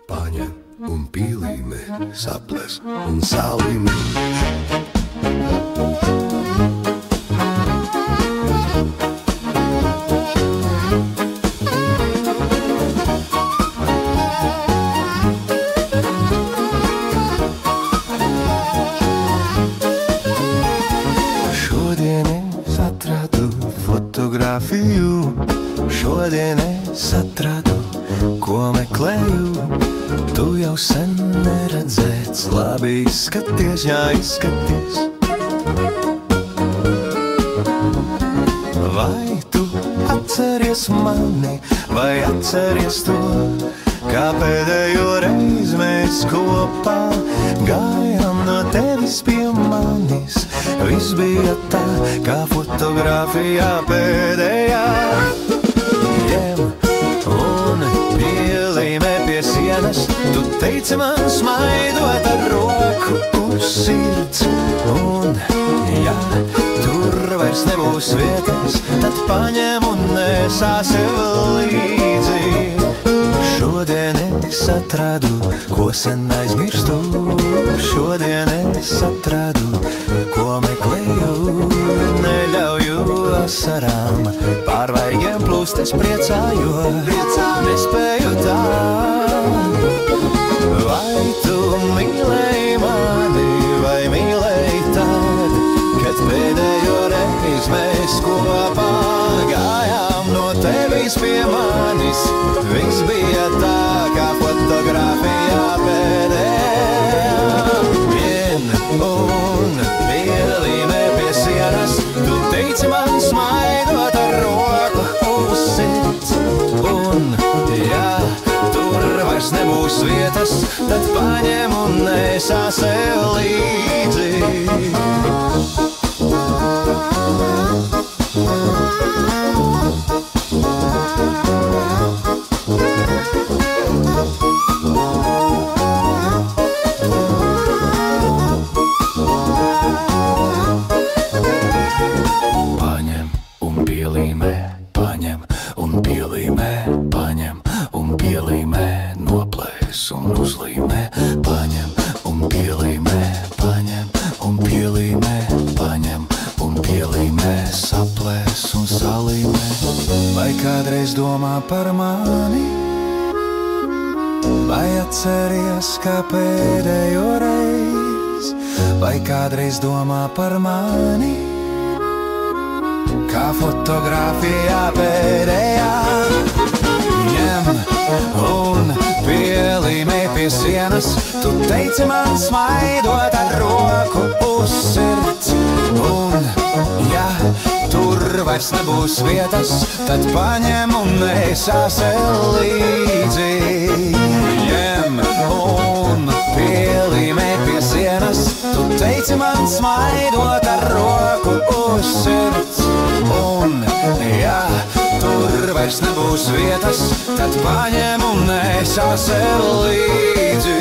Paņem un pīlīme, saples un salīme. Šodien es atradu, ko meklēju. Tu jau sen neredzēts, labi izskaties, jā, izskaties. Vai tu atceries mani, vai atceries to, kā pēdējo reizi mēs kopā gājām no tevis pie manis? Viss bija tā, kā fotogrāfijā pēdējā. Ņem un pielīmē pie sienas, tu teici man smaidot ar roku uz sirds. Un, ja tur vairs nebūs vietas, tad paņem un nesā sev līdzi. Šodien es atradu, ko sen aizmirstu. Šodien es atradu, ko meklēju. Neļauju asarām pār vaigiem plūst, es priecāju, nespēju tā. Vai tu mīlēji mani, vai mīlēji tad, kad pēdējo reizi mēs kopā gājām no tevis pie manis? Viss bija tā, kā fotogrāfijā pēdējā. Vien un pielīmē pie sienas, tu teici man smaidot ar roku uz sirds. Un, ja tur vairs nebūs vietas, tad paņem un nesā sev līdzi. Paņem un pielīmē, paņem un pielīmē, paņem un pielīmē, noplēs un uzlīmē. Paņem un pielīmē, paņem un pielīmē, paņem un pielīmē, saplēs un salīmē. Vai kādreiz domā par mani? Vai atceries, kā pēdējo reizi? Vai kādreiz domā par mani? Kā fotogrāfijā pēdējā. Ņem un pielīmē pie sienas, tu teici man smaidot ar roku uz sirds. Un, ja tur vairs nebūs vietas, tad paņem un nesā sev līdzi. Ņem un pielīmē pie sienas, tu teici man smaidot ar roku uz sirds. Un, ja tur vairs nebūs vietas, tad paņem un nesā sev līdzi.